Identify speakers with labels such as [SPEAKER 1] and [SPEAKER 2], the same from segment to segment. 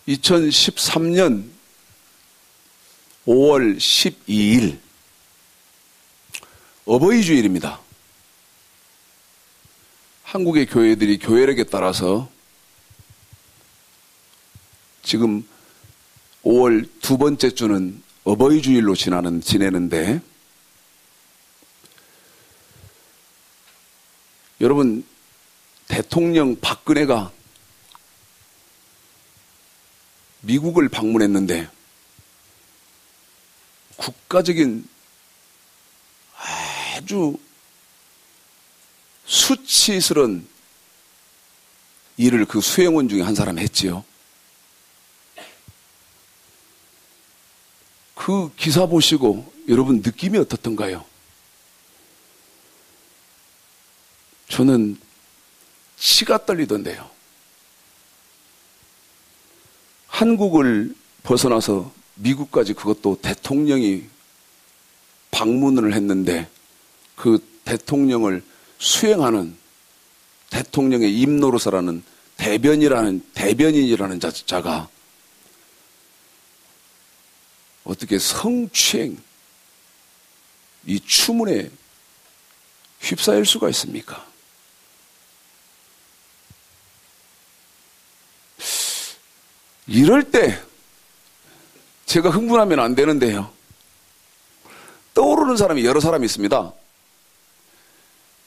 [SPEAKER 1] 2013년 5월 12일 어버이 주일입니다. 한국의 교회들이 교회력에 따라서 지금 5월 두 번째 주는 어버이 주일로 지내는데, 여러분, 대통령 박근혜가 미국을 방문했는데 국가적인 아주 수치스러운 일을 그 수행원 중에 한 사람이 했지요. 그 기사 보시고 여러분 느낌이 어떻던가요? 저는 치가 떨리던데요. 한국을 벗어나서 미국까지, 그것도 대통령이 방문을 했는데 그 대통령을 수행하는 대통령의 입노릇을 대변인이라는 자가 어떻게 성추행, 이 추문에 휩싸일 수가 있습니까? 이럴 때 제가 흥분하면 안 되는데요. 떠오르는 사람이 여러 사람이 있습니다.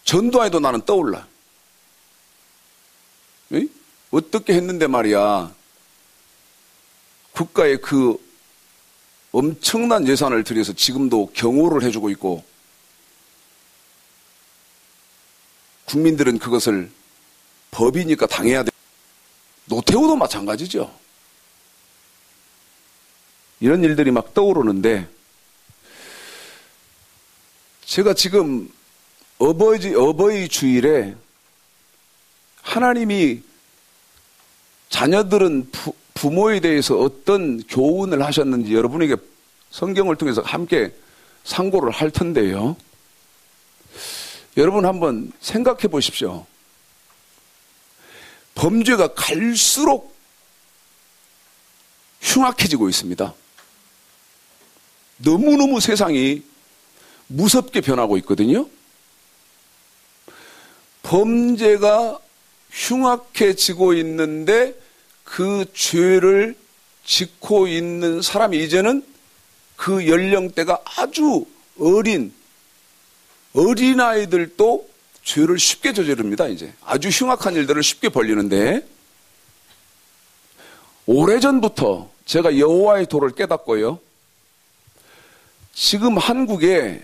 [SPEAKER 1] 전두환에도 나는 떠올라. 에? 어떻게 했는데 말이야. 국가의 그 엄청난 예산을 들여서 지금도 경호를 해주고 있고, 국민들은 그것을 법이니까 당해야 돼. 노태우도 마찬가지죠. 이런 일들이 막 떠오르는데, 제가 지금 어버이 주일에 하나님이 자녀들은 부모에 대해서 어떤 교훈을 하셨는지 여러분에게 성경을 통해서 함께 상고를 할 텐데요. 여러분 한번 생각해 보십시오. 범죄가 갈수록 흉악해지고 있습니다. 너무너무 세상이 무섭게 변하고 있거든요. 범죄가 흉악해지고 있는데 그 죄를 짓고 있는 사람이 이제는 그 연령대가 아주 어린아이들도 죄를 쉽게 저지릅니다. 이제 아주 흉악한 일들을 쉽게 벌리는데, 오래전부터 제가 여호와의 도를 깨닫고요, 지금 한국에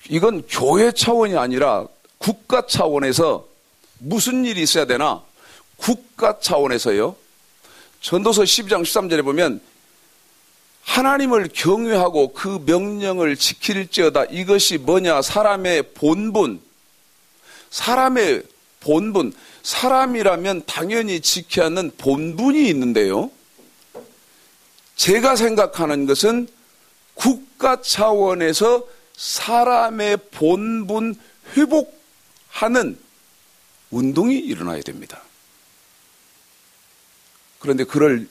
[SPEAKER 1] 이건 교회 차원이 아니라 국가 차원에서 무슨 일이 있어야 되나? 국가 차원에서요. 전도서 12장 13절에 보면 하나님을 경외하고 그 명령을 지킬지어다. 이것이 뭐냐? 사람의 본분. 사람이라면 당연히 지켜야 하는 본분이 있는데요. 제가 생각하는 것은 국가 차원에서 사람의 본분 회복하는 운동이 일어나야 됩니다. 그런데 그걸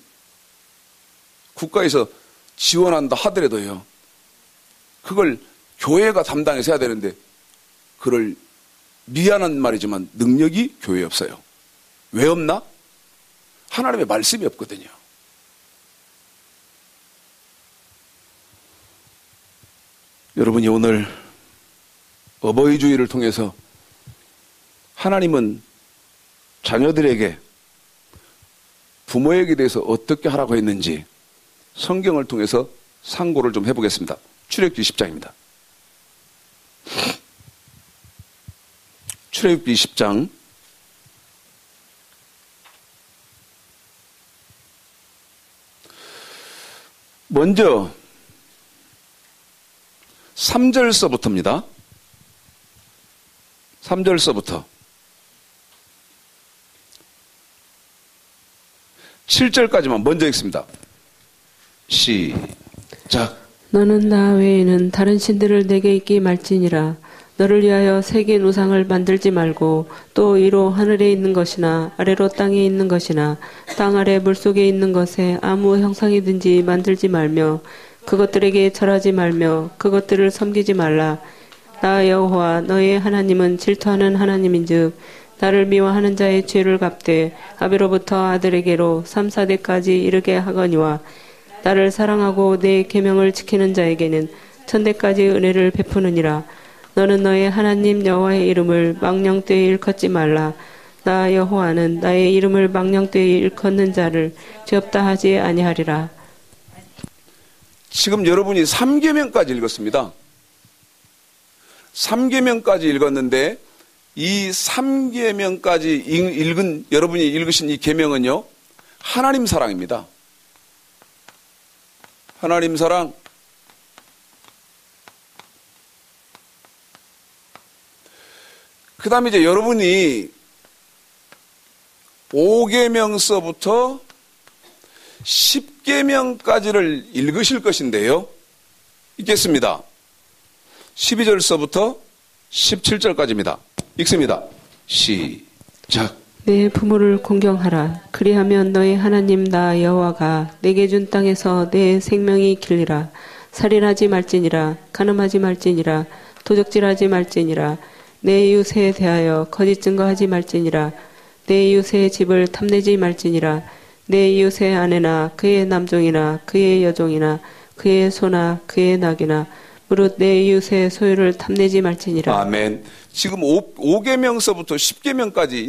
[SPEAKER 1] 국가에서 지원한다 하더라도요, 그걸 교회가 담당해서 해야 되는데, 그걸 미안한 말이지만 능력이 교회에 없어요. 왜 없나? 하나님의 말씀이 없거든요. 여러분이 오늘 어버이 주일을 통해서 하나님은 자녀들에게, 부모에게 대해서 어떻게 하라고 했는지 성경을 통해서 상고를 좀 해보겠습니다. 출애굽기 10장입니다. 출애굽기 10장 먼저 3절서부터입니다. 3절서부터 7절까지만 먼저 읽습니다. 시작.
[SPEAKER 2] 너는 나 외에는 다른 신들을 내게 있기 말지니라. 너를 위하여 새긴 우상을 만들지 말고 또 위로 하늘에 있는 것이나 아래로 땅에 있는 것이나 땅 아래 물속에 있는 것에 아무 형상이든지 만들지 말며 그것들에게 절하지 말며 그것들을 섬기지 말라. 나 여호와 너의 하나님은 질투하는 하나님인즉 나를 미워하는 자의 죄를 갚되 아비로부터 아들에게로 3, 4대까지 이르게 하거니와 나를 사랑하고 내 계명을 지키는 자에게는 천대까지 은혜를 베푸느니라. 너는 너의 하나님 여호와의 이름을 망령되이 일컫지 말라. 나 여호와는 나의 이름을 망령되이 일컫는 자를 죄 없다 하지 아니하리라.
[SPEAKER 1] 지금 여러분이 3계명까지 읽었습니다. 3계명까지 읽었는데 이 3계명까지 읽은 여러분이 읽으신 이 계명은요, 하나님 사랑입니다. 하나님 사랑. 그 다음에 이제 여러분이 5계명서부터 10계명까지를 읽으실 것인데요. 읽겠습니다. 12절서부터 17절까지입니다. 읽습니다. 시작.
[SPEAKER 2] 내 부모를 공경하라. 그리하면 너의 하나님 나 여호와가 내게 준 땅에서 내 생명이 길리라. 살인하지 말지니라. 간음하지 말지니라. 도적질하지 말지니라. 내 이웃에 대하여 거짓 증거하지 말지니라. 내 이웃의 집을 탐내지 말지니라. 내 이웃의 아내나 그의 남종이나 그의 여종이나 그의 소나 그의 낙이나 무릇 내 이웃의 소유를 탐내지 말지니라.
[SPEAKER 1] 아멘. 지금 5계명서부터 10계명까지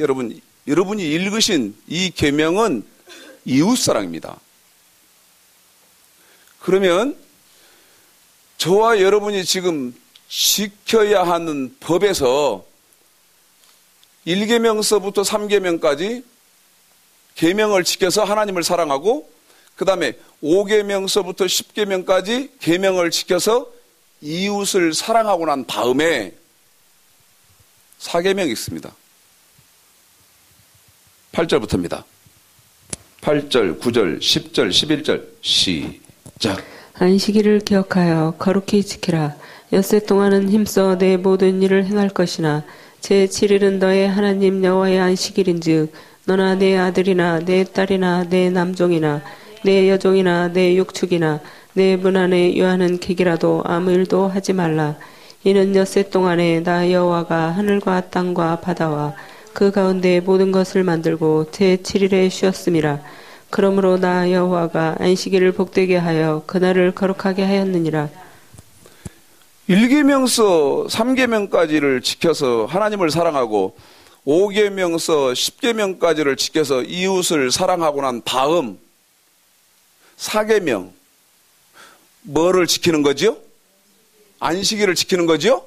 [SPEAKER 1] 여러분이 읽으신 이 계명은 이웃사랑입니다. 그러면 저와 여러분이 지금 지켜야 하는 법에서 1계명서부터 3계명까지 계명을 지켜서 하나님을 사랑하고, 그 다음에 5계명서부터 10계명까지 계명을 지켜서 이웃을 사랑하고 난 다음에 4계명이 있습니다. 8절부터입니다. 8절, 9절, 10절, 11절 시작.
[SPEAKER 2] 안식일을 기억하여 거룩히 지키라. 엿새 동안은 힘써 내 모든 일을 행할 것이나 제7일은 너의 하나님 여호와의 안식일인즉 너나 내 아들이나 내 딸이나 내 남종이나 내 여종이나 내 육축이나 내 문 안에 유하는 객이라도 아무 일도 하지 말라. 이는 엿새 동안에 나 여호와가 하늘과 땅과 바다와 그 가운데 모든 것을 만들고 제7일에 쉬었음이라. 그러므로 나 여호와가 안식일을 복되게 하여 그날을 거룩하게 하였느니라.
[SPEAKER 1] 1계명서 3계명까지를 지켜서 하나님을 사랑하고 5계명서 10계명까지를 지켜서 이웃을 사랑하고 난 다음 4계명 뭐를 지키는 거지요? 안식일을 지키는 거지요?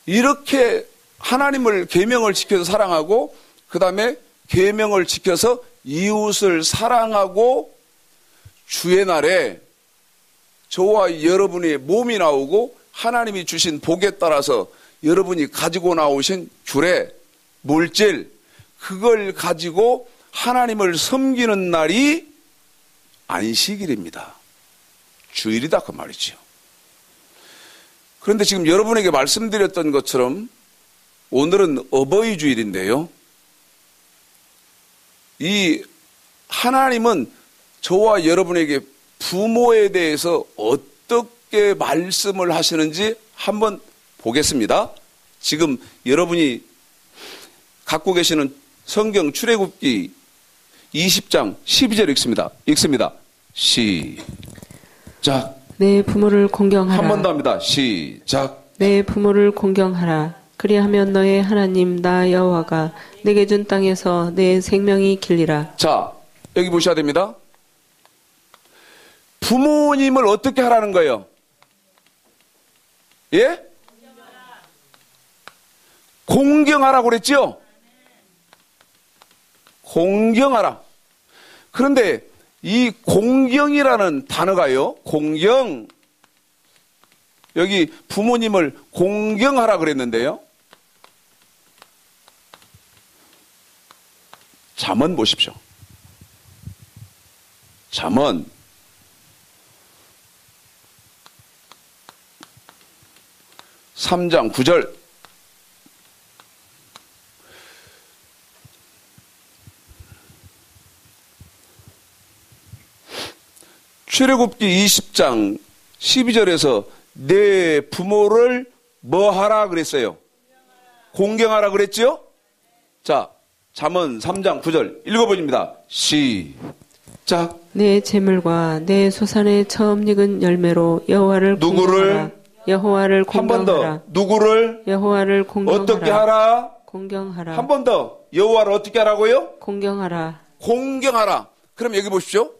[SPEAKER 1] 이렇게 하나님을 계명을 지켜서 사랑하고 그 다음에 계명을 지켜서 이웃을 사랑하고 주의 날에 저와 여러분의 몸이 나오고 하나님이 주신 복에 따라서 여러분이 가지고 나오신 규례, 물질, 그걸 가지고 하나님을 섬기는 날이 안식일입니다. 주일이다 그 말이죠. 그런데 지금 여러분에게 말씀드렸던 것처럼 오늘은 어버이 주일인데요. 이 하나님은 저와 여러분에게 부모에 대해서 어떻게 말씀을 하시는지 한번 보겠습니다. 지금 여러분이 갖고 계시는 성경 출애굽기 20장 12절 읽습니다. 시작.
[SPEAKER 2] 내 부모를 공경하라.
[SPEAKER 1] 한 번 더 합니다. 시작.
[SPEAKER 2] 내 부모를 공경하라. 그리하면 너의 하나님 나 여호와가 내게 준 땅에서 내 생명이 길리라.
[SPEAKER 1] 자, 여기 보셔야 됩니다. 부모님을 어떻게 하라는 거예요? 예? 공경하라고 그랬죠? 공경하라. 그런데 이 공경이라는 단어가요, 공경, 여기 부모님을 공경하라 그랬는데요. 잠언 보십시오. 잠언 3장 9절. 출애굽기 20장 12절에서 내 부모를 뭐 하라 그랬어요? 공경하라 그랬죠? 자, 잠언 3장 9절 읽어보십니다. 시작.
[SPEAKER 2] 내 재물과 내 소산의 처음 익은 열매로 여호와를 공경하라. 여호와를
[SPEAKER 1] 한 번
[SPEAKER 2] 공경하라.
[SPEAKER 1] 더. 누구를
[SPEAKER 2] 여호와를 공경하라.
[SPEAKER 1] 어떻게 하라?
[SPEAKER 2] 공경하라.
[SPEAKER 1] 한 번 더. 여호와를 어떻게 하라고요?
[SPEAKER 2] 공경하라.
[SPEAKER 1] 공경하라. 그럼 여기 보십시오.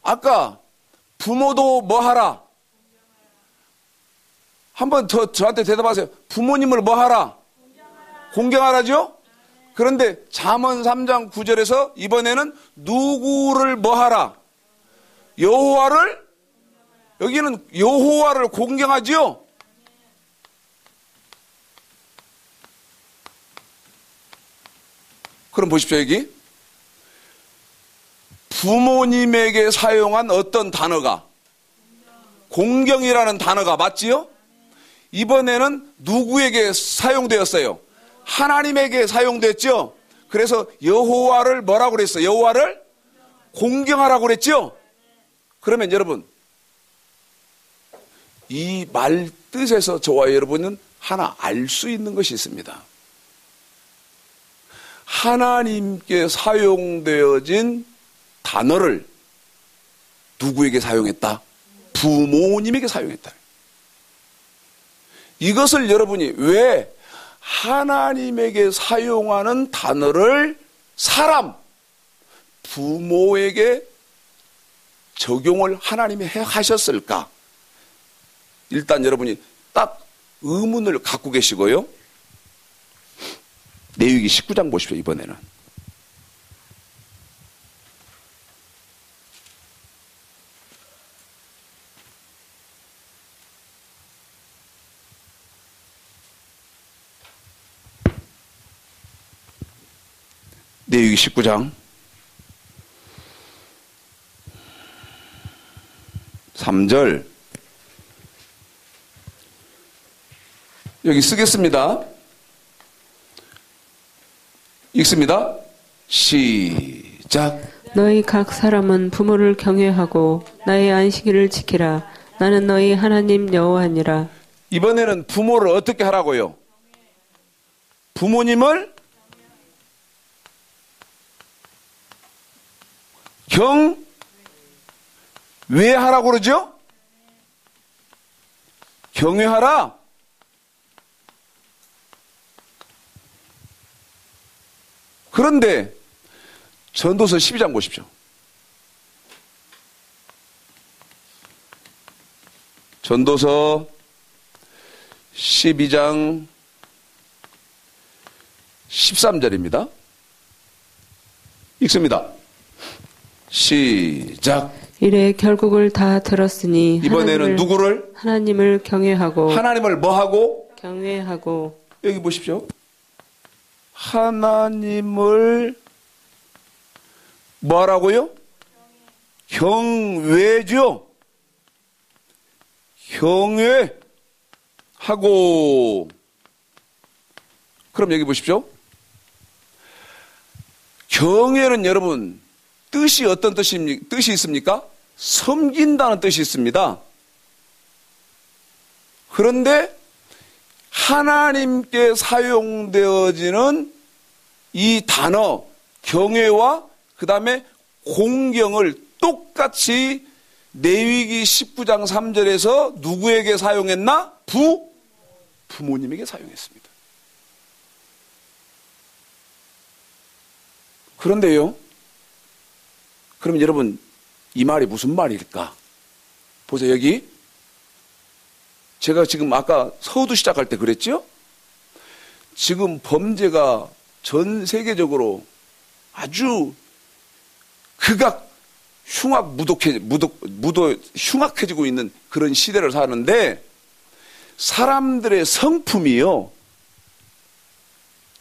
[SPEAKER 1] 아까 부모도 뭐 하라? 한 번 더 저한테 대답하세요. 부모님을 뭐 하라? 공경하라죠? 그런데 잠언 3장 9절에서 이번에는 누구를 뭐 하라? 여호와를? 여기는 여호와를 공경하지요? 그럼 보십시오, 여기. 부모님에게 사용한 어떤 단어가 공경이라는 단어가 맞지요? 이번에는 누구에게 사용되었어요? 하나님에게 사용됐죠? 그래서 여호와를 뭐라고 그랬어요? 여호와를 공경하라고 그랬죠? 그러면 여러분, 이 말 뜻에서 저와 여러분은 하나 알 수 있는 것이 있습니다. 하나님께 사용되어진 단어를 누구에게 사용했다? 부모님에게 사용했다. 이것을 여러분이 왜 하나님에게 사용하는 단어를 사람, 부모에게 적용을 하나님이 하셨을까? 일단 여러분이 딱 의문을 갖고 계시고요. 레위기 19장 보십시오, 이번에는. 레위기 19장 3절 여기 쓰겠습니다. 읽습니다. 시작.
[SPEAKER 2] 너희 각 사람은 부모를 경외하고 나의 안식일을 지키라. 나는 너희 하나님 여호와니라.
[SPEAKER 1] 이번에는 부모를 어떻게 하라고요? 부모님을 경외하라고 그러죠? 경외하라. 그런데 전도서 12장 보십시오. 전도서 12장 13절입니다. 읽습니다. 시작.
[SPEAKER 2] 이래 결국을 다 들었으니
[SPEAKER 1] 이번에는 누구를?
[SPEAKER 2] 하나님을 경외하고
[SPEAKER 1] 하나님을 뭐하고?
[SPEAKER 2] 경외하고.
[SPEAKER 1] 여기 보십시오. 하나님을 뭐하라고요? 경외죠. 경외하고. 그럼 여기 보십시오. 경외는 여러분 뜻이 어떤 뜻이 있습니까? 섬긴다는 뜻이 있습니다. 그런데 하나님께 사용되어지는 이 단어 경외와 그 다음에 공경을 똑같이 레위기 19장 3절에서 누구에게 사용했나? 부모님에게 사용했습니다. 그런데요, 그럼 여러분 이 말이 무슨 말일까? 보세요. 여기 제가 지금 아까 서두 시작할 때 그랬죠? 지금 범죄가 전 세계적으로 아주 흉악해지고 있는 그런 시대를 사는데 사람들의 성품이요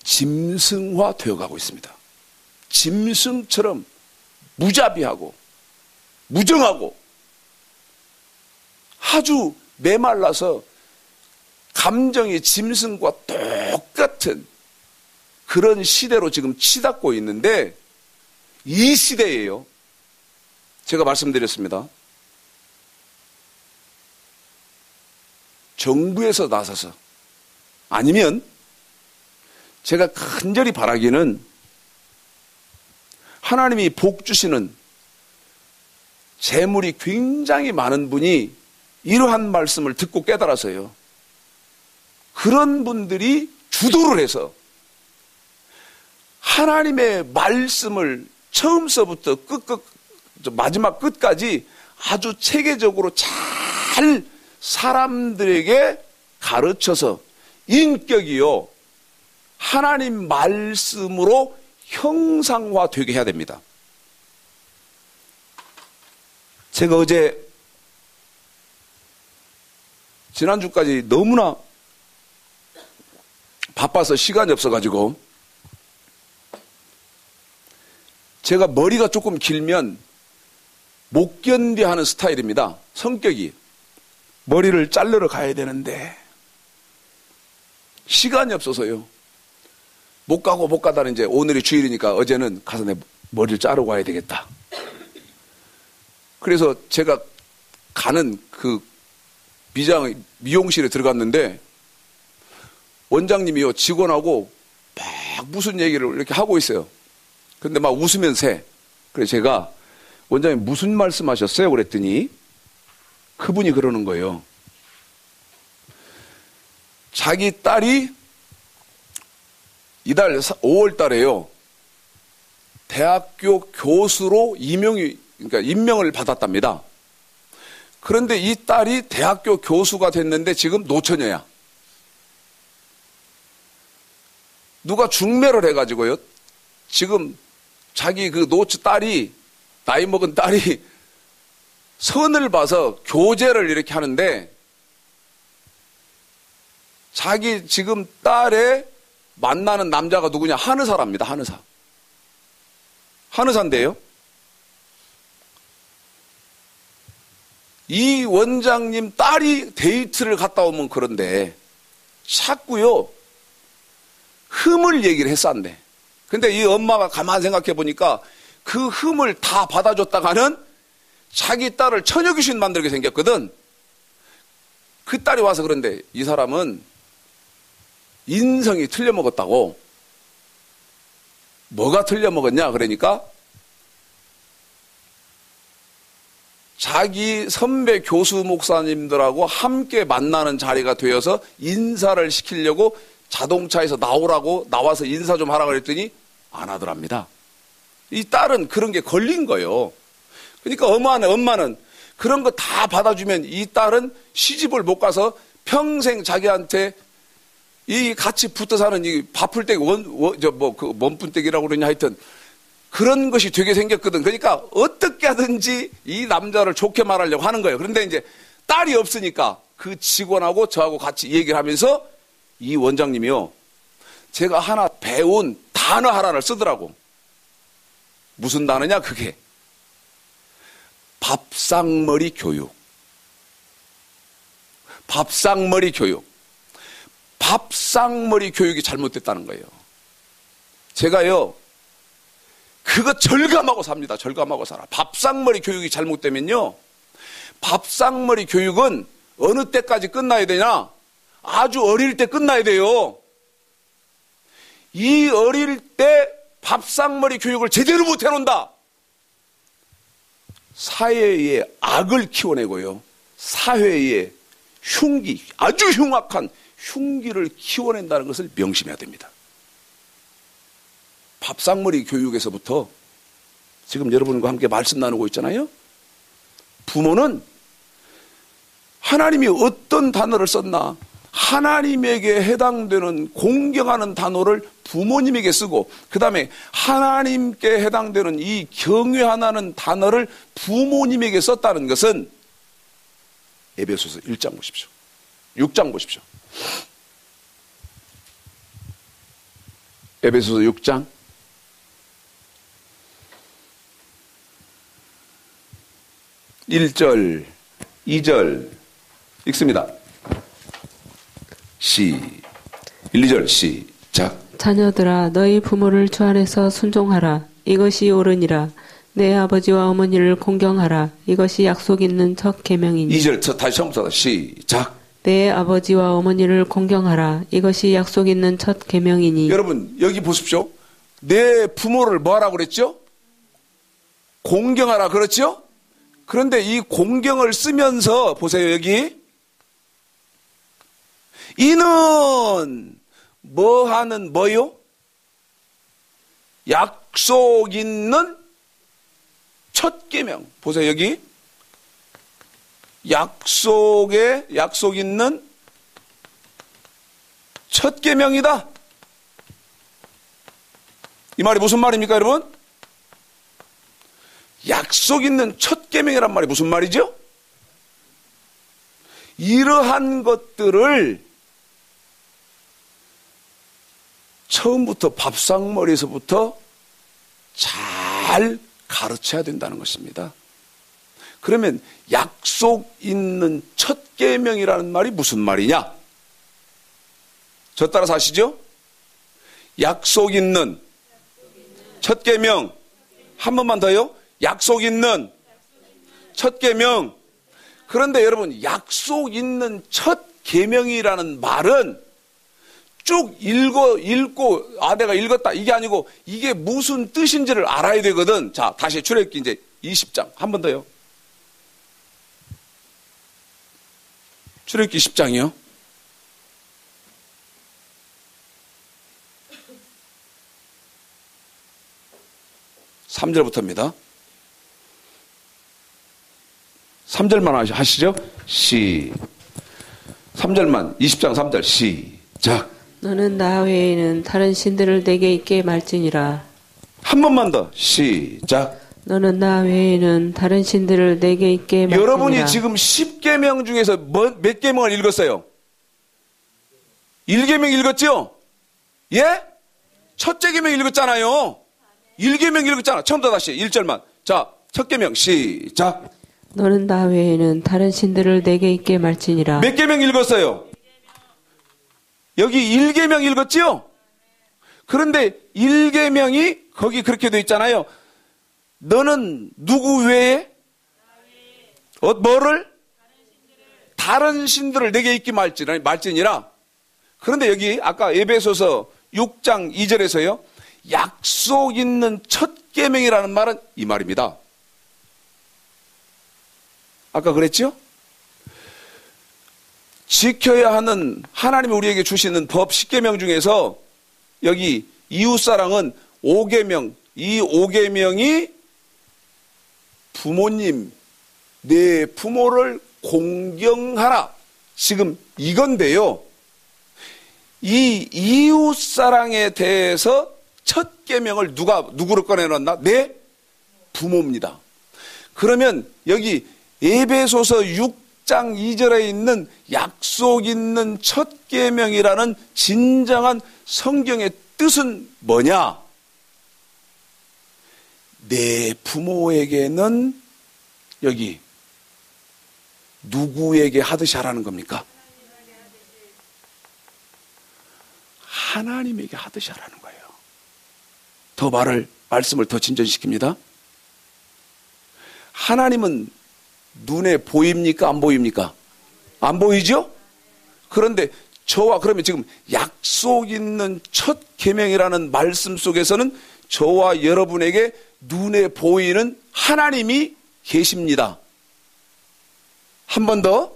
[SPEAKER 1] 짐승화 되어가고 있습니다. 짐승처럼 무자비하고 무정하고 아주 메말라서 감정의 짐승과 똑같은 그런 시대로 지금 치닫고 있는데, 이 시대예요. 제가 말씀드렸습니다. 정부에서 나서서, 아니면 제가 간절히 바라기는 하나님이 복 주시는 재물이 굉장히 많은 분이 이러한 말씀을 듣고 깨달아서요, 그런 분들이 주도를 해서 하나님의 말씀을 처음서부터 마지막 끝까지 아주 체계적으로 잘 사람들에게 가르쳐서 인격이요, 하나님 말씀으로 형상화되게 해야 됩니다. 제가 어제 지난주까지 너무나 바빠서 시간이 없어가지고, 제가 머리가 조금 길면 못 견디하는 스타일입니다. 성격이. 머리를 자르러 가야 되는데 시간이 없어서요, 못 가다는, 이제 오늘이 주일이니까 어제는 가서 내 머리를 자르고 와야 되겠다. 그래서 제가 가는 그 미용실에 들어갔는데 원장님이요, 직원하고 막 무슨 얘기를 이렇게 하고 있어요. 근데 막 웃으면서 해. 그래서 제가, 원장님 무슨 말씀하셨어요? 그랬더니 그분이 그러는 거예요. 자기 딸이 이달 5월 달에요, 대학교 교수로 임명을 받았답니다. 그런데 이 딸이 대학교 교수가 됐는데 지금 노처녀야. 누가 중매를 해가지고요, 지금 자기 그 딸이, 나이 먹은 딸이 선을 봐서 교제를 이렇게 하는데, 자기 지금 딸의 만나는 남자가 누구냐? 한의사랍니다. 한의사인데요, 이 원장님 딸이 데이트를 갔다 오면 그런데 자꾸요 흠을 얘기를 했었는데, 근데 이 엄마가 가만히 생각해 보니까 그 흠을 다 받아줬다가는 자기 딸을 처녀귀신 만들게 생겼거든. 그 딸이 와서 그런데 이 사람은 인성이 틀려먹었다고. 뭐가 틀려먹었냐? 그러니까 자기 선배 교수 목사님들하고 함께 만나는 자리가 되어서 인사를 시키려고 자동차에서 나와서 인사 좀 하라 그랬더니 안 하더랍니다. 이 딸은 그런 게 걸린 거예요. 그러니까 엄마는 그런 거 다 받아주면 이 딸은 시집을 못 가서 평생 자기한테 이 같이 붙어 사는 이 바풀떼기, 원푼떼기라고 그러냐, 하여튼 그런 것이 되게 생겼거든. 그러니까 어떻게 하든지 이 남자를 좋게 말하려고 하는 거예요. 그런데 이제 딸이 없으니까 그 직원하고 저하고 같이 얘기를 하면서 이 원장님이요, 제가 하나 배운 단어 하나를 쓰더라고. 무슨 단어냐? 그게 밥상머리 교육. 밥상머리 교육이 잘못됐다는 거예요. 제가요, 그거 절감하고 삽니다. 절감하고 살아. 밥상머리 교육이 잘못되면요, 밥상머리 교육은 어느 때까지 끝나야 되냐? 아주 어릴 때 끝나야 돼요. 이 어릴 때 밥상머리 교육을 제대로 못 해놓는다, 사회의 악을 키워내고요, 사회의 흉기, 아주 흉악한 흉기를 키워낸다는 것을 명심해야 됩니다. 밥상머리 교육에서부터 지금 여러분과 함께 말씀 나누고 있잖아요. 부모는 하나님이 어떤 단어를 썼나, 하나님에게 해당되는 공경하는 단어를 부모님에게 쓰고, 그 다음에 하나님께 해당되는 이 경외하는 단어를 부모님에게 썼다는 것은, 에베소서 1장 보십시오. 6장 보십시오. 에베소서 6장 1절, 2절 읽습니다. 1, 2절 시작.
[SPEAKER 2] 자녀들아 너희 부모를 주 안에서 순종하라. 이것이 옳으니라. 내 아버지와 어머니를 공경하라. 이것이 약속 있는 첫 계명이니.
[SPEAKER 1] 2절 다시 처음부터 시작.
[SPEAKER 2] 내 아버지와 어머니를 공경하라. 이것이 약속 있는 첫 계명이니.
[SPEAKER 1] 여러분 여기 보십시오. 내 부모를 뭐하라고 그랬죠? 공경하라 그렇죠? 그런데 이 공경을 쓰면서 보세요. 여기 이는 뭐하는 뭐요? 약속 있는 첫 계명. 보세요. 여기 약속 있는 첫 계명이다. 이 말이 무슨 말입니까, 여러분? 약속 있는 첫 계명이란 말이 무슨 말이죠? 이러한 것들을 처음부터 밥상머리에서부터 잘 가르쳐야 된다는 것입니다. 그러면 약속 있는 첫 계명이라는 말이 무슨 말이냐? 저 따라서 아시죠? 약속 있는 첫 계명. 한 번만 더요. 약속 있는 첫 계명. 그런데 여러분 약속 있는 첫 계명이라는 말은 쭉 읽고 내가 읽었다 이게 아니고 이게 무슨 뜻인지를 알아야 되거든. 자, 다시 출애굽기 이제 20장 한 번 더요. 출애굽기 10장이요. 3절부터입니다. 3절만 하시죠. 3절만 20장 3절 시작.
[SPEAKER 2] 너는 나 외에는 다른 신들을 내게 있게 말지니라.
[SPEAKER 1] 한 번만 더 시작.
[SPEAKER 2] 너는 나 외에는 다른 신들을 내게 있게 말지니라.
[SPEAKER 1] 여러분이 지금 10계명 중에서 몇 계명을 읽었어요? 1계명 읽었죠? 예? 첫째 계명 읽었잖아요. 1계명 읽었잖아. 처음부터 다시 1절만. 자, 첫 계명 시작.
[SPEAKER 2] 너는 나 외에는 다른 신들을 내게 있게 말지니라.
[SPEAKER 1] 몇 계명 읽었어요? 여기 1계명 읽었지요? 그런데 1계명이 거기 그렇게 되어 있잖아요. 너는 누구 외에? 뭐를? 다른 신들을 내게 있게 말지니라. 그런데 여기 아까 에베소서 6장 2절에서요. 약속 있는 첫 계명이라는 말은 이 말입니다. 아까 그랬죠? 지켜야 하는 하나님이 우리에게 주시는 법 10계명 중에서 여기 이웃사랑은 5계명, 이 5계명이 부모님, 내 부모를 공경하라. 지금 이건데요. 이 이웃사랑에 대해서 첫 계명을 누구를 꺼내놨나? 내 부모입니다. 그러면 여기 에베소서 6장 2절에 있는 약속 있는 첫 계명이라는 진정한 성경의 뜻은 뭐냐? 내 부모에게는 여기 누구에게 하듯이 하라는 겁니까? 하나님에게 하듯이 하라는 거예요. 더 말씀을 더 진전시킵니다. 하나님은 눈에 보입니까? 안 보입니까? 안 보이죠? 그런데 그러면 지금 약속 있는 첫 계명이라는 말씀 속에서는 저와 여러분에게 눈에 보이는 하나님이 계십니다. 한 번 더.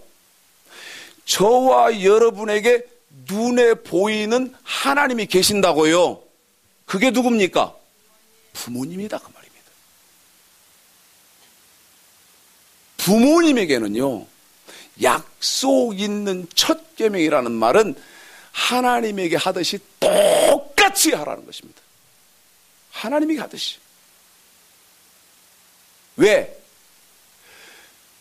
[SPEAKER 1] 저와 여러분에게 눈에 보이는 하나님이 계신다고요. 그게 누굽니까? 부모님이다 그 말입니다. 부모님에게는요. 약속 있는 첫 계명이라는 말은 하나님에게 하듯이 똑같이 하라는 것입니다. 하나님에게 하듯이. 왜?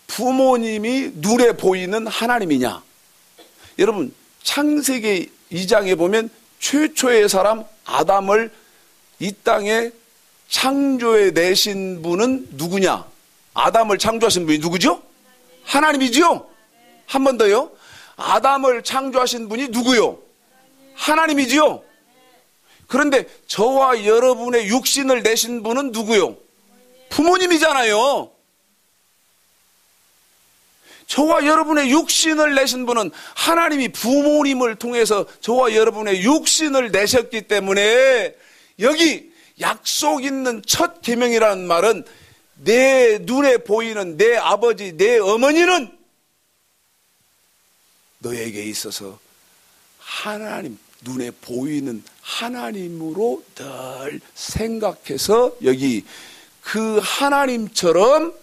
[SPEAKER 1] 부모님이 눈에 보이는 하나님이냐? 여러분 창세기 2장에 보면 최초의 사람 아담을 이 땅에 창조해 내신 분은 누구냐? 아담을 창조하신 분이 누구죠? 하나님이죠? 한 번 더요. 아담을 창조하신 분이 누구요? 하나님이지요. 그런데 저와 여러분의 육신을 내신 분은 누구요? 부모님이잖아요. 저와 여러분의 육신을 내신 분은 하나님이 부모님을 통해서 저와 여러분의 육신을 내셨기 때문에 여기 약속 있는 첫 계명이라는 말은 내 눈에 보이는 내 아버지, 내 어머니는 너에게 있어서 하나님, 눈에 보이는 하나님으로 늘 생각해서 여기 그 하나님처럼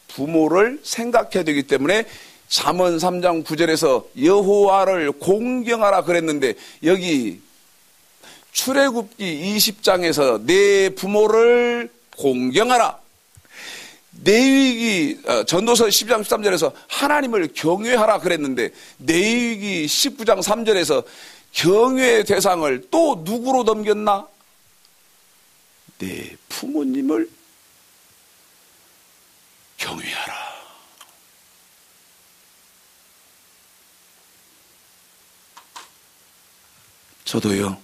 [SPEAKER 1] 부모를 생각해야 되기 때문에 잠언 3장 9절에서 여호와를 공경하라 그랬는데 여기 출애굽기 20장에서 내 부모를 공경하라. 레위기 전도서 10장 13절에서 하나님을 경외하라 그랬는데 레위기 19장 3절에서 경외의 대상을 또 누구로 넘겼나? 내 부모님을 경외하라. 저도요,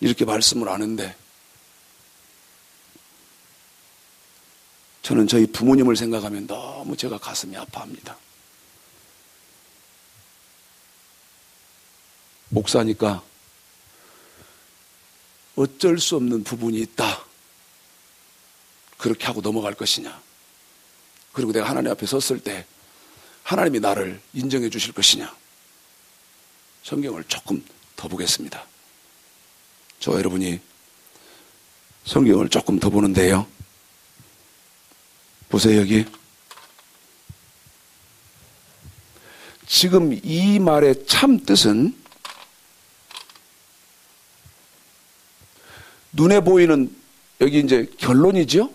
[SPEAKER 1] 이렇게 말씀을 하는데 저는 저희 부모님을 생각하면 너무 제가 가슴이 아파합니다. 목사니까 어쩔 수 없는 부분이 있다. 그렇게 하고 넘어갈 것이냐. 그리고 내가 하나님 앞에 섰을 때 하나님이 나를 인정해 주실 것이냐. 성경을 조금 더 보겠습니다. 저와 여러분이 성경을 조금 더 보는데요. 보세요, 여기. 지금 이 말의 참 뜻은 눈에 보이는 여기 이제 결론이죠?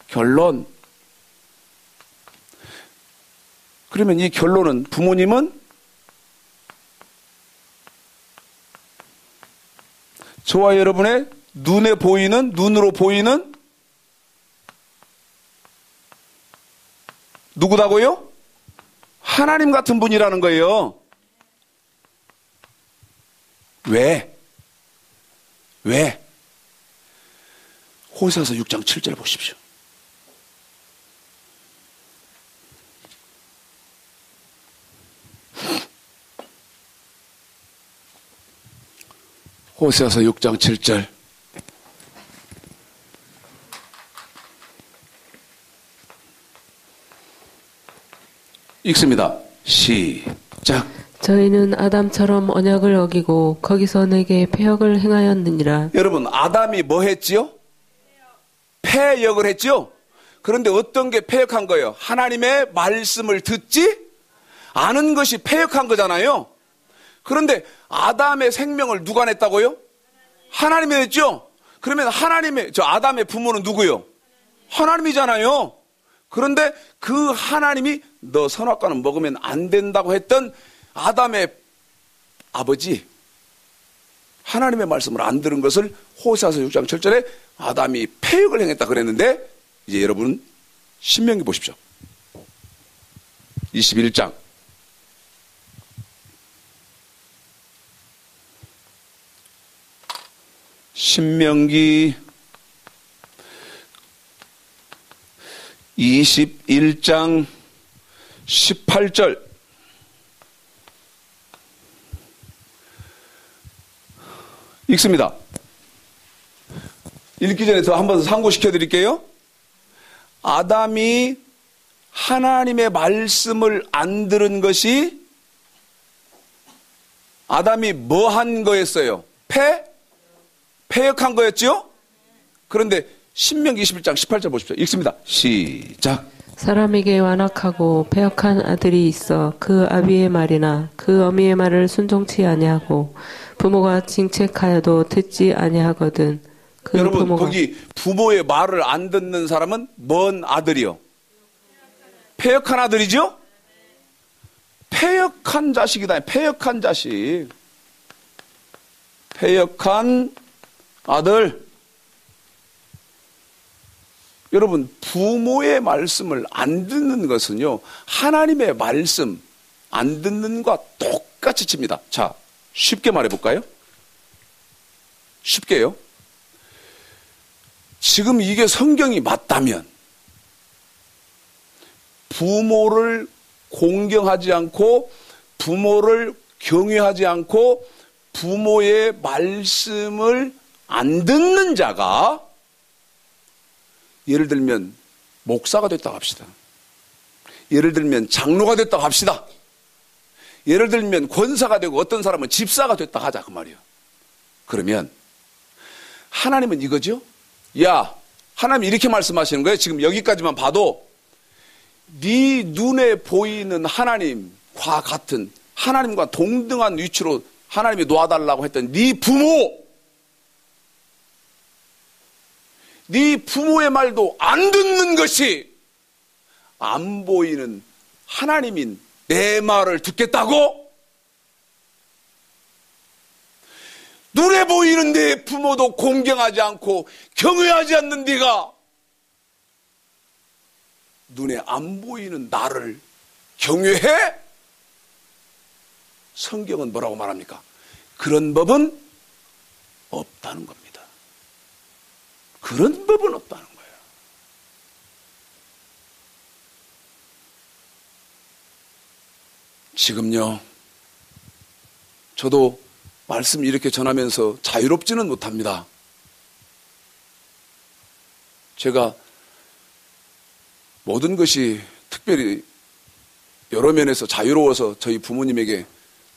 [SPEAKER 1] 결론. 그러면 이 결론은 부모님은 저와 여러분의 눈에 보이는, 눈으로 보이는 누구다고요? 하나님 같은 분이라는 거예요. 왜? 호세아서 6장 7절 보십시오. 호세아서 6장 7절. 읽습니다. 시작.
[SPEAKER 2] 저희는 아담처럼 언약을 어기고 거기서 내게 패역을 행하였느니라.
[SPEAKER 1] 여러분, 아담이 뭐 했지요? 패역을 했지요? 그런데 어떤 게 패역한 거예요? 하나님의 말씀을 듣지 않은 것이 패역한 거잖아요. 그런데 아담의 생명을 누가 냈다고요? 하나님이 냈죠? 그러면 아담의 부모는 누구요? 하나님이잖아요. 그런데 그 하나님이 너 선악과는 먹으면 안 된다고 했던 아담의 아버지, 하나님의 말씀을 안 들은 것을 호세아서 6장 7절에 아담이 패역을 행했다 그랬는데, 이제 여러분 신명기 보십시오. 21장. 신명기 21장 18절. 읽습니다. 읽기 전에 더 한번 상고시켜 드릴게요. 아담이 하나님의 말씀을 안 들은 것이 아담이 뭐 한 거였어요? 패역한 거였죠? 그런데 신명기 21장 18절 보십시오. 읽습니다. 시작.
[SPEAKER 2] 사람에게 완악하고 패역한 아들이 있어 그 아비의 말이나 그 어미의 말을 순종치 아니하고 부모가 징책하여도 듣지 아니하거든. 그
[SPEAKER 1] 여러분, 거기 부모의 말을 안 듣는 사람은 뭔 아들이요? 패역한 아들이죠? 패역한 자식이다. 패역한 자식. 패역한 아들. 여러분, 부모의 말씀을 안 듣는 것은요, 하나님의 말씀, 안 듣는과 똑같이 칩니다. 자, 쉽게 말해볼까요? 쉽게요. 지금 이게 성경이 맞다면 부모를 공경하지 않고 부모를 경외하지 않고 부모의 말씀을 안 듣는 자가 예를 들면 목사가 됐다고 합시다. 예를 들면 장로가 됐다고 합시다. 예를 들면 권사가 되고 어떤 사람은 집사가 됐다고 하자 그 말이에요. 그러면 하나님은 이거죠. 야, 하나님이 이렇게 말씀하시는 거예요. 지금 여기까지만 봐도 네 눈에 보이는 하나님과 같은 하나님과 동등한 위치로 하나님이 놓아달라고 했던 네 부모, 네 부모의 말도 안 듣는 것이 안 보이는 하나님인 내 말을 듣겠다고? 눈에 보이는 내 부모도 공경하지 않고 경외하지 않는 네가 눈에 안 보이는 나를 경외해? 성경은 뭐라고 말합니까? 그런 법은 없다는 겁니다. 그런 법은 없다는 거예요. 지금요, 저도 말씀 이렇게 전하면서 자유롭지는 못합니다. 제가 모든 것이 특별히 여러 면에서 자유로워서 저희 부모님에게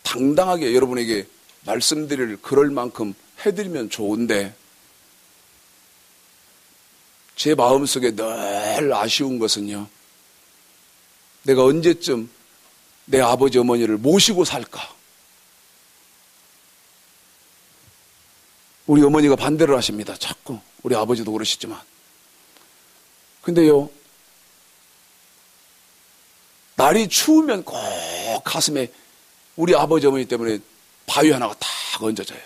[SPEAKER 1] 당당하게 여러분에게 말씀드릴 그럴 만큼 해드리면 좋은데 제 마음속에 늘 아쉬운 것은요, 내가 언제쯤 내 아버지 어머니를 모시고 살까? 우리 어머니가 반대를 하십니다. 자꾸 우리 아버지도 그러시지만. 근데요, 날이 추우면 꼭 가슴에 우리 아버지 어머니 때문에 바위 하나가 딱 얹어져요.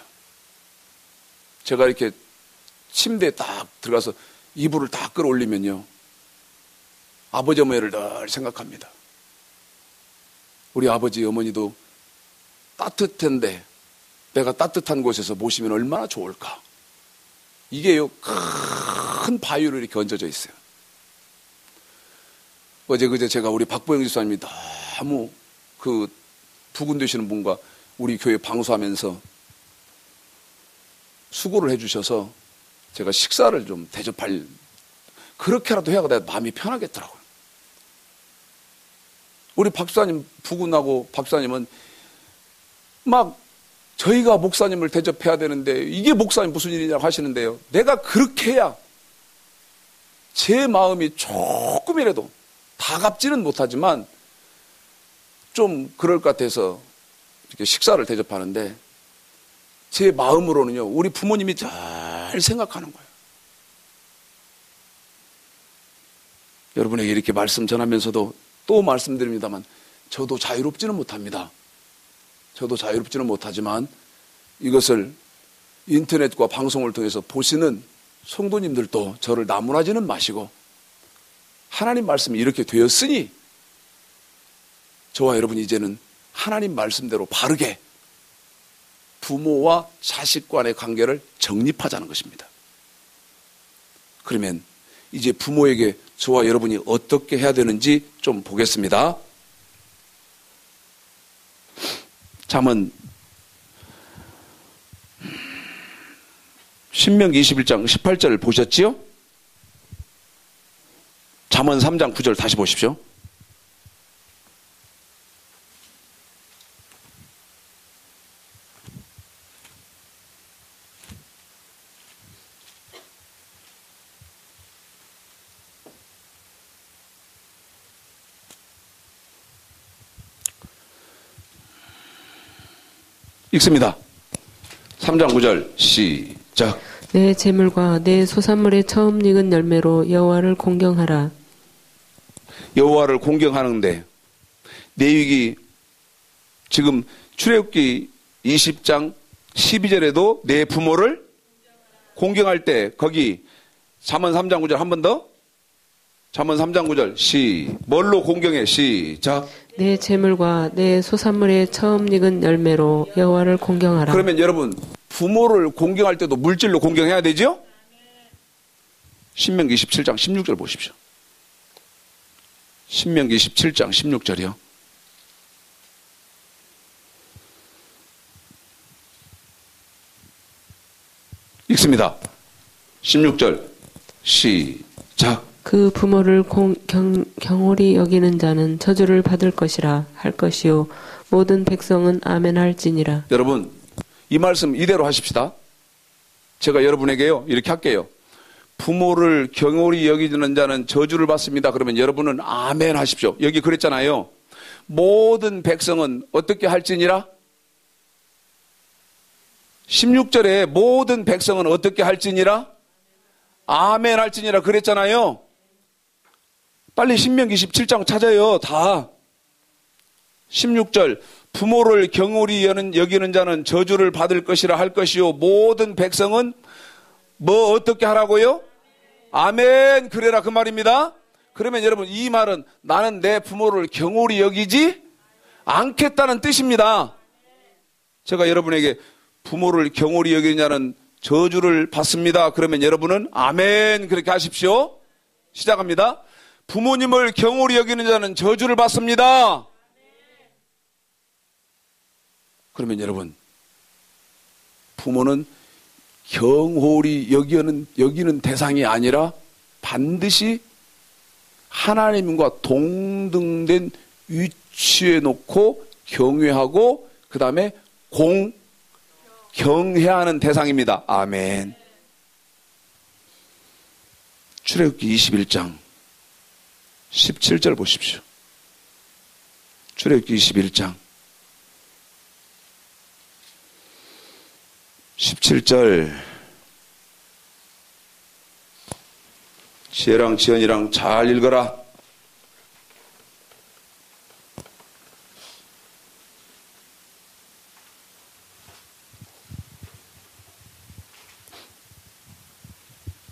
[SPEAKER 1] 제가 이렇게 침대에 딱 들어가서 이불을 딱 끌어올리면요, 아버지 어머니를 늘 생각합니다. 우리 아버지 어머니도 따뜻한데 내가 따뜻한 곳에서 모시면 얼마나 좋을까. 이게요, 큰 바위로 이렇게 얹어져 있어요. 어제 그제 제가 우리 박보영 집사님이 너무 그 부군 되시는 분과 우리 교회 방수하면서 수고를 해주셔서 제가 식사를 좀 대접할, 그렇게라도 해야 내가 마음이 편하겠더라고요. 우리 박사님 부군하고 박사님은 막 저희가 목사님을 대접해야 되는데 이게 목사님 무슨 일이냐고 하시는데요, 내가 그렇게 해야 제 마음이 조금이라도 다갑지는 못하지만 좀 그럴 것 같아서 이렇게 식사를 대접하는데 제 마음으로는요, 우리 부모님이 잘 생각하는 거예요. 여러분에게 이렇게 말씀 전하면서도 또 말씀드립니다만 저도 자유롭지는 못합니다. 저도 자유롭지는 못하지만 이것을 인터넷과 방송을 통해서 보시는 성도님들도 저를 나무라지는 마시고 하나님 말씀이 이렇게 되었으니 저와 여러분이 이제는 하나님 말씀대로 바르게 부모와 자식 간의 관계를 정립하자는 것입니다. 그러면 이제 부모에게 저와 여러분이 어떻게 해야 되는지 좀 보겠습니다. 잠언 신명기 21장 18절을 보셨지요? 잠언 3장 9절 다시 보십시오. 읽습니다. 3장 9절 시작.
[SPEAKER 2] 내 재물과 내 소산물의 처음 익은 열매로 여호와를 공경하라.
[SPEAKER 1] 여호와를 공경하는데 내위기 지금 출애굽기 20장 12절에도 내 부모를 공경할 때 거기 잠언 3장 9절 한 번 더 잠언 3장 9절 뭘로 공경해? 시작.
[SPEAKER 2] 내 재물과 내 소산물의 처음 익은 열매로 여호와를 공경하라.
[SPEAKER 1] 그러면 여러분 부모를 공경할 때도 물질로 공경해야 되죠? 신명기 27장 16절 보십시오. 신명기 17장 16절이요. 읽습니다. 16절 시작.
[SPEAKER 2] 그 부모를 경홀히 여기는 자는 저주를 받을 것이라 할 것이요 모든 백성은 아멘 할지니라.
[SPEAKER 1] 여러분 이 말씀 이대로 하십시다. 제가 여러분에게요 이렇게 할게요. 부모를 경홀히 여기는 자는 저주를 받습니다. 그러면 여러분은 아멘 하십시오. 여기 그랬잖아요. 모든 백성은 어떻게 할지니라? 16절에 모든 백성은 어떻게 할지니라? 아멘 할지니라 그랬잖아요. 빨리 신명기 17장 찾아요. 다. 16절 부모를 경홀히 여기는 자는 저주를 받을 것이라 할 것이요 모든 백성은 뭐 어떻게 하라고요? 아멘 그래라 그 말입니다. 그러면 여러분 이 말은 나는 내 부모를 경홀히 여기지 않겠다는 뜻입니다. 제가 여러분에게 부모를 경홀히 여기는 자는 저주를 받습니다. 그러면 여러분은 아멘 그렇게 하십시오. 시작합니다. 부모님을 경홀히 여기는 자는 저주를 받습니다. 그러면 여러분 부모는 경홀히 여기는 대상이 아니라 반드시 하나님과 동등된 위치에 놓고 경외하고 그 다음에 경해야 하는 대상입니다. 아멘. 출애굽기 21장 17절 보십시오. 출애굽기 21장 17절 지혜랑 지연이랑 잘 읽어라.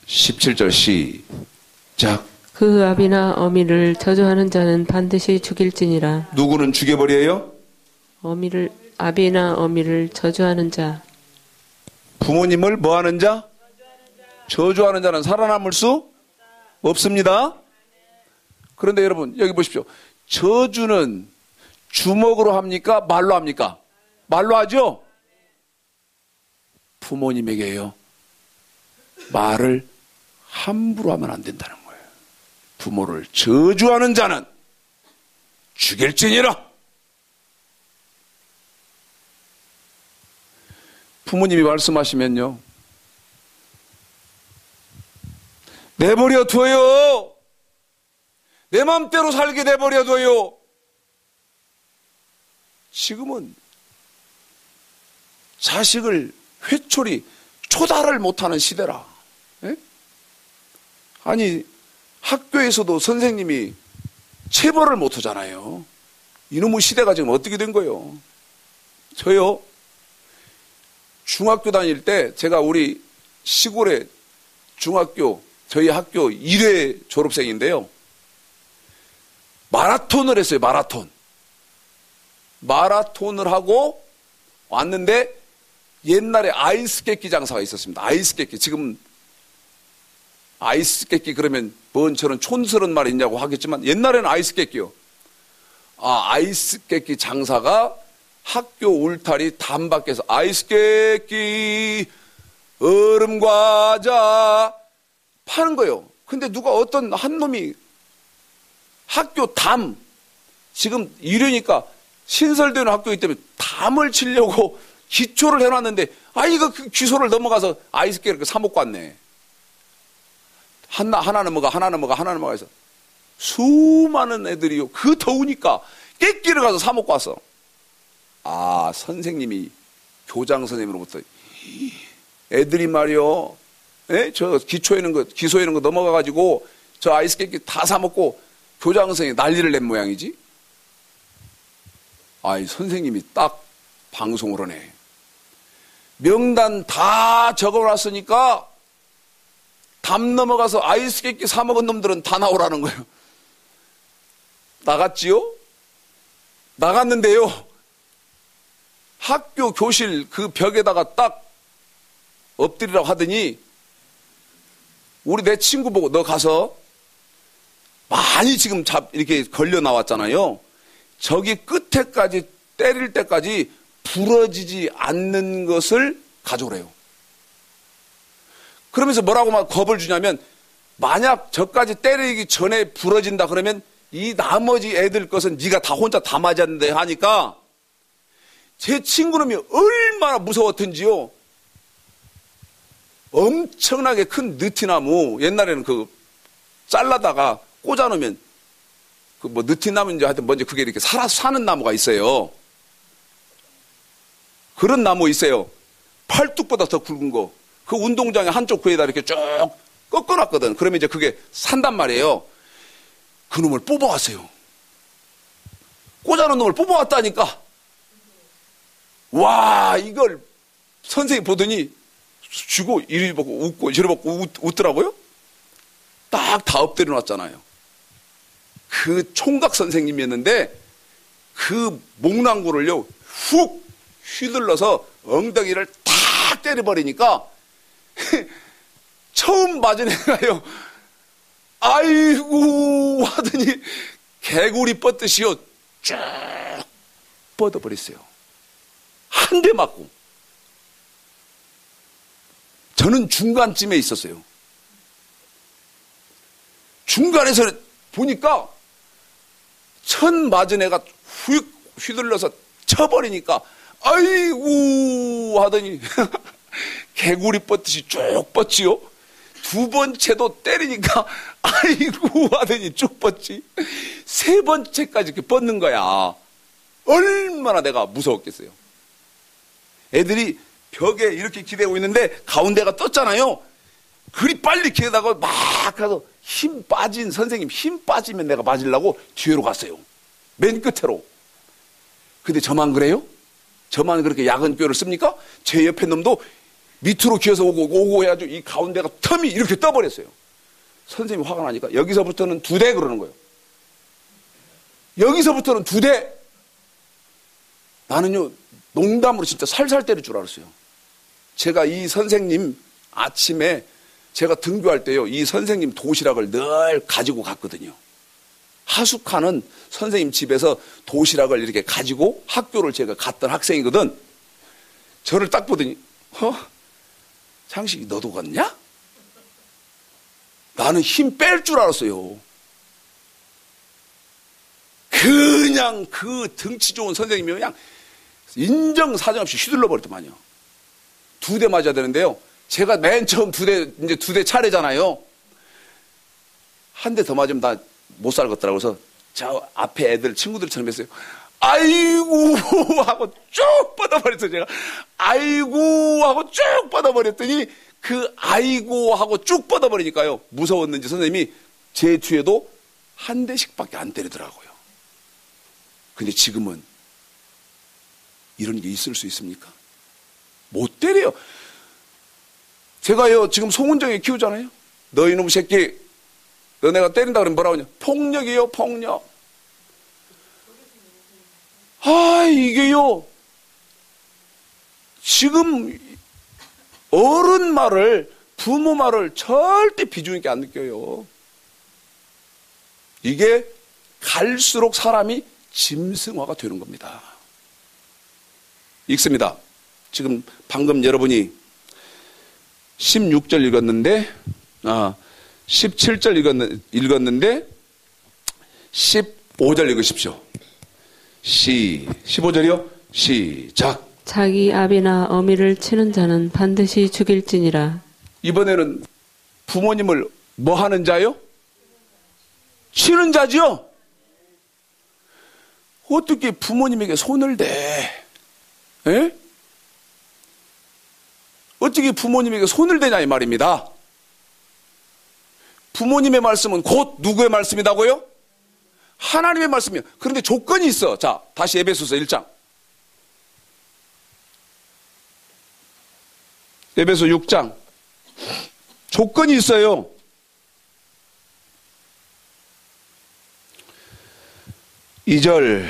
[SPEAKER 1] (17절) 시작.
[SPEAKER 2] 그 아비나 어미를 저주하는 자는 반드시 죽일지니라.
[SPEAKER 1] 누구는 죽여버려요?
[SPEAKER 2] 아비나 어미를 저주하는 자.
[SPEAKER 1] 부모님을 뭐하는 자? 저주하는 자는 살아남을 수 없습니다. 그런데 여러분 여기 보십시오. 저주는 주먹으로 합니까? 말로 합니까? 말로 하죠? 부모님에게요. 말을 함부로 하면 안 된다는 거예요. 부모를 저주하는 자는 죽일지니라. 부모님이 말씀하시면요. 내버려 둬요. 내 맘대로 살게 내버려 둬요. 지금은 자식을 회초리 초달을 못하는 시대라. 에? 아니 학교에서도 선생님이 체벌을 못하잖아요. 이놈의 시대가 지금 어떻게 된 거예요? 저요 중학교 다닐 때 제가 우리 시골의 중학교 저희 학교 1회 졸업생인데요. 마라톤을 했어요. 마라톤을 하고 왔는데 옛날에 아이스 깨끼 장사가 있었습니다. 아이스 깨끼. 지금 아이스 깨끼 그러면 뭔 저런 촌스러운 말이 있냐고 하겠지만 옛날에는 아이스 깨끼요. 아이스 깨끼 장사가 학교 울타리 담밖에서 아이스 깨끼 얼음 과자 파는 거예요. 근데 누가 어떤 한 놈이 학교 담 지금 이러니까 신설되는 학교이기 때문에 담을 치려고 기초를 해놨는데 이거 그 기소를 넘어가서 아이스 깨끼를 사먹고 왔네. 하나는 뭐가 해서 수많은 애들이요. 그 더우니까 깨끼를 가서 사먹고 왔어. 선생님이 교장 선생님으로부터 애들이 말이요. 저 기소에 있는 거 넘어가가지고 저 아이스 깨끼 다 사먹고 교장 선생님이 난리를 낸 모양이지. 선생님이 딱 방송을 하네. 명단 다 적어놨으니까 담 넘어가서 아이스 깨끼 사 먹은 놈들은 다 나오라는 거예요. 나갔지요? 나갔는데요. 학교 교실 그 벽에다가 딱 엎드리라고 하더니 우리 내 친구 보고 너 가서 많이 지금 이렇게 걸려 나왔잖아요. 저기 끝에까지 때릴 때까지 부러지지 않는 것을 가져오래요. 그러면서 뭐라고 막 겁을 주냐면 만약 저까지 때리기 전에 부러진다 그러면 이 나머지 애들 것은 네가 다 혼자 다 맞았는데 하니까 제 친구놈이 얼마나 무서웠던지요. 엄청나게 큰 느티나무, 옛날에는 그 잘라다가 꽂아놓으면 그 뭐 느티나무인지 하여튼 뭔지 그게 이렇게 살아서 사는 나무가 있어요. 그런 나무 있어요. 팔뚝보다 더 굵은 거. 그 운동장에 한쪽 구에다 이렇게 쭉 꺾어놨거든. 그러면 이제 그게 산단 말이에요. 그 놈을 뽑아왔어요. 꽂아놓은 놈을 뽑아왔다니까. 와, 이걸 선생님 보더니 주고 이리 보고 웃고 저리 보고 웃더라고요. 딱 다 엎드려 놨잖아요. 그 총각 선생님이었는데 그 목랑구를요 훅 휘둘러서 엉덩이를 탁 때려버리니까 처음 맞은 애가요 아이고 하더니 개구리 뻗듯이요 쭉 뻗어버렸어요. 한 대 맞고. 저는 중간쯤에 있었어요. 중간에서 보니까 첫 맞은 애가 휙 휘둘러서 쳐버리니까 아이고 하더니 개구리 뻗듯이 쭉 뻗지요. 두 번째도 때리니까 아이고 하더니 쭉 뻗지. 세 번째까지 이렇게 뻗는 거야. 얼마나 내가 무서웠겠어요. 애들이 벽에 이렇게 기대고 있는데 가운데가 떴잖아요. 그리 빨리 기대다가 막 가서 힘 빠진 선생님 힘 빠지면 내가 맞으려고 뒤로 갔어요. 맨 끝으로. 근데 저만 그래요? 저만 그렇게 야근뼈를 씁니까? 제 옆에 놈도 밑으로 기어서 오고 해가지고 이 가운데가 텀이 이렇게 떠버렸어요. 선생님이 화가 나니까 여기서부터는 2대 그러는 거예요. 여기서부터는 2대. 나는요 농담으로 진짜 살살 때릴 줄 알았어요. 제가 이 선생님 아침에 제가 등교할 때요 이 선생님 도시락을 늘 가지고 갔거든요. 하숙하는 선생님 집에서 도시락을 이렇게 가지고 학교를 제가 갔던 학생이거든. 저를 딱 보더니 장식이 너도 갔냐? 나는 힘 뺄 줄 알았어요. 그냥 그 등치 좋은 선생님이 그냥 인정사정 없이 휘둘러 버렸더만요. 2대 맞아야 되는데요. 제가 맨 처음 이제 2대 차례잖아요. 한 대 더 맞으면 나 못 살겠더라고. 그래서 저 앞에 애들 친구들처럼 했어요. 아이고 하고 쭉 뻗어버렸어요. 제가 아이고 하고 쭉 뻗어버렸더니 그 아이고 하고 쭉 뻗어버리니까요. 무서웠는지 선생님이 제 뒤에도 한 대씩밖에 안 때리더라고요. 근데 지금은 이런 게 있을 수 있습니까? 못 때려요. 제가요 지금 송은정이 키우잖아요. 너 이놈 새끼 너 내가 때린다 그러면 뭐라고 하냐. 폭력이에요 폭력. 아 이게요 지금 어른 말을 부모 말을 절대 비중 있게 안 느껴요. 이게 갈수록 사람이 짐승화가 되는 겁니다. 읽습니다. 지금 방금 여러분이 16절 읽었는데 17절 읽었는데 15절 읽으십시오. 15절이요? 시작.
[SPEAKER 2] 자기 아비나 어미를 치는 자는 반드시 죽일지니라.
[SPEAKER 1] 이번에는 부모님을 뭐 하는 자요? 치는 자지요? 어떻게 부모님에게 손을 대? 에? 어떻게 부모님에게 손을 대냐 이 말입니다. 부모님의 말씀은 곧 누구의 말씀이라고요? 하나님의 말씀이요. 그런데 조건이 있어. 자, 다시 에베소서 1장. 에베소 6장. 조건이 있어요. 이 절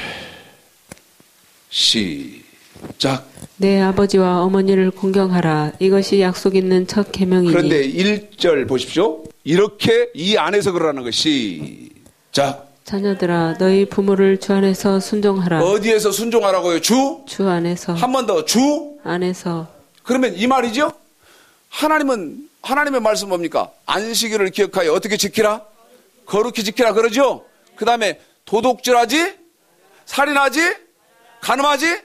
[SPEAKER 1] 시작.
[SPEAKER 2] 내 아버지와 어머니를 공경하라. 이것이 약속 있는 첫 계명이니.
[SPEAKER 1] 그런데 1절 보십시오. 이렇게 이 안에서 그러라는 것. 시작.
[SPEAKER 2] 자녀들아 너희 부모를 주 안에서 순종하라.
[SPEAKER 1] 어디에서 순종하라고요? 주?
[SPEAKER 2] 주 안에서.
[SPEAKER 1] 한 번 더. 주?
[SPEAKER 2] 안에서.
[SPEAKER 1] 그러면 이 말이죠? 하나님의 말씀 뭡니까? 안식일을 기억하여 어떻게 지키라? 거룩히 지키라 그러죠? 그 다음에 도둑질하지? 살인하지? 간음하지?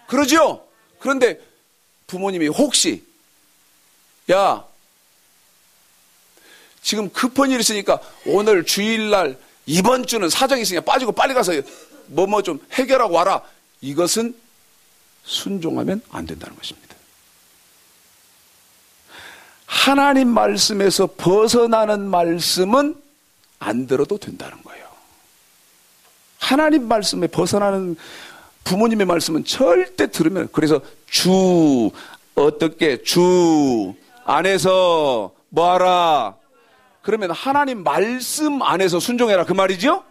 [SPEAKER 1] 그러죠? 그런데 부모님이 혹시 야 지금 급한 일 있으니까 오늘 주일날 이번 주는 사정이 있으니까 빠지고 빨리 가서 뭐 좀 해결하고 와라. 이것은 순종하면 안 된다는 것입니다. 하나님 말씀에서 벗어나는 말씀은 안 들어도 된다는 거예요. 하나님 말씀에 벗어나는 부모님의 말씀은 절대 들으면, 그래서 주 어떻게 주 안에서 뭐하라 그러면 하나님 말씀 안에서 순종해라 그 말이죠.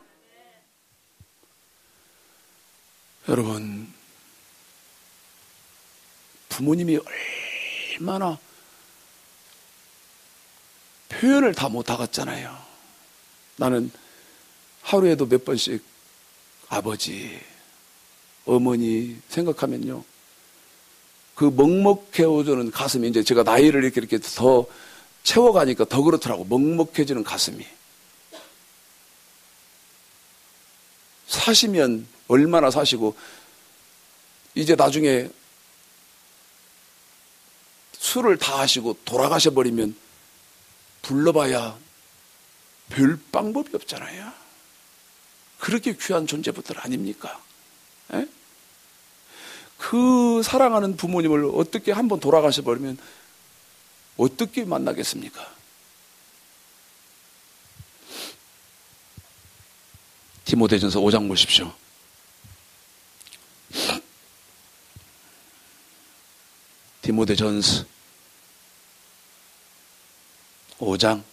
[SPEAKER 1] 여러분 부모님이 얼마나 표현을 다 못하겠잖아요. 나는 하루에도 몇 번씩 아버지, 어머니 생각하면요. 그 먹먹해오는 가슴이 이제 제가 나이를 이렇게 더 채워가니까 더 그렇더라고. 먹먹해지는 가슴이. 사시면 얼마나 사시고 이제 나중에 술을 다 하시고 돌아가셔버리면 불러봐야 별 방법이 없잖아요. 그렇게 귀한 존재분들 아닙니까? 에? 그 사랑하는 부모님을 어떻게 한번 돌아가셔버리면 어떻게 만나겠습니까? 디모데전서 5장 보십시오. 디모데전서 5장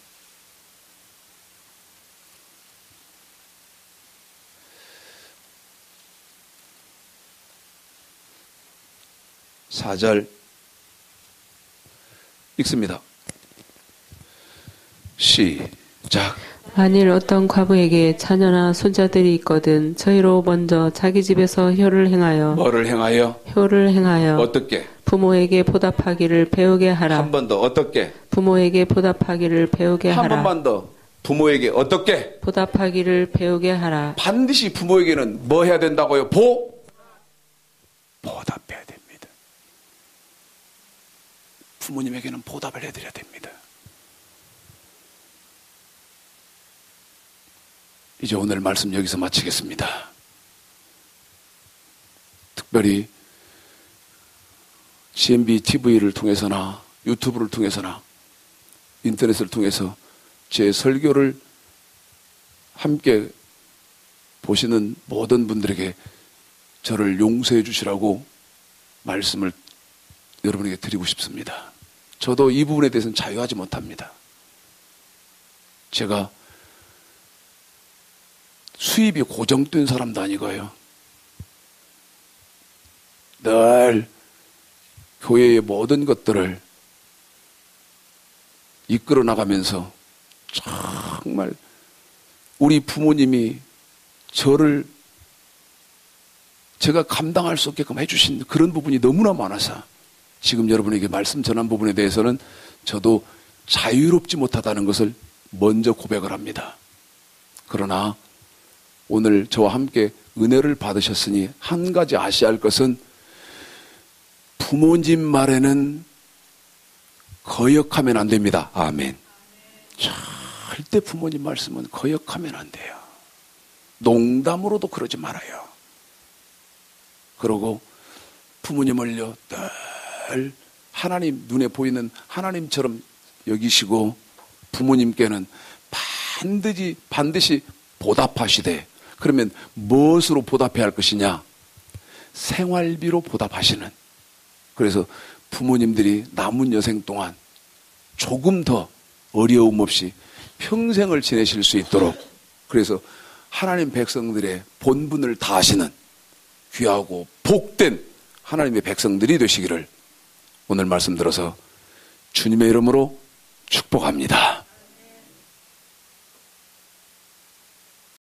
[SPEAKER 1] 4절 읽습니다. 시작.
[SPEAKER 2] 만일 어떤 과부에게 자녀나 손자들이 있거든 저희로 먼저 자기 집에서 효를 행하여
[SPEAKER 1] 뭐를 행하여?
[SPEAKER 2] 효를 행하여
[SPEAKER 1] 어떻게?
[SPEAKER 2] 부모에게 보답하기를 배우게 하라.
[SPEAKER 1] 한 번 더 어떻게?
[SPEAKER 2] 부모에게 보답하기를 배우게
[SPEAKER 1] 한
[SPEAKER 2] 하라.
[SPEAKER 1] 번만 더 부모에게 어떻게?
[SPEAKER 2] 보답하기를 배우게 하라.
[SPEAKER 1] 반드시 부모에게는 뭐 해야 된다고요? 보답해야 됩니다. 부모님에게는 보답을 해드려야 됩니다. 이제 오늘 말씀 여기서 마치겠습니다. 특별히 CNB TV를 통해서나 유튜브를 통해서나 인터넷을 통해서 제 설교를 함께 보시는 모든 분들에게 저를 용서해 주시라고 말씀을 여러분에게 드리고 싶습니다. 저도 이 부분에 대해서는 자유하지 못합니다. 제가 수입이 고정된 사람도 아니고요. 늘 교회의 모든 것들을 이끌어 나가면서 정말 우리 부모님이 저를 제가 감당할 수 없게끔 해주신 그런 부분이 너무나 많아서 지금 여러분에게 말씀 전한 부분에 대해서는 저도 자유롭지 못하다는 것을 먼저 고백을 합니다. 그러나 오늘 저와 함께 은혜를 받으셨으니 한 가지 아셔야 할 것은 부모님 말에는 거역하면 안 됩니다. 아멘. 절대 부모님 말씀은 거역하면 안 돼요. 농담으로도 그러지 말아요. 그러고 부모님을요 늘 하나님 눈에 보이는 하나님처럼 여기시고 부모님께는 반드시 보답하시되 그러면 무엇으로 보답해야 할 것이냐? 생활비로 보답하시는. 그래서 부모님들이 남은 여생 동안 조금 더 어려움 없이 평생을 지내실 수 있도록, 그래서 하나님 백성들의 본분을 다하시는 귀하고 복된 하나님의 백성들이 되시기를 오늘 말씀 들어서 주님의 이름으로 축복합니다.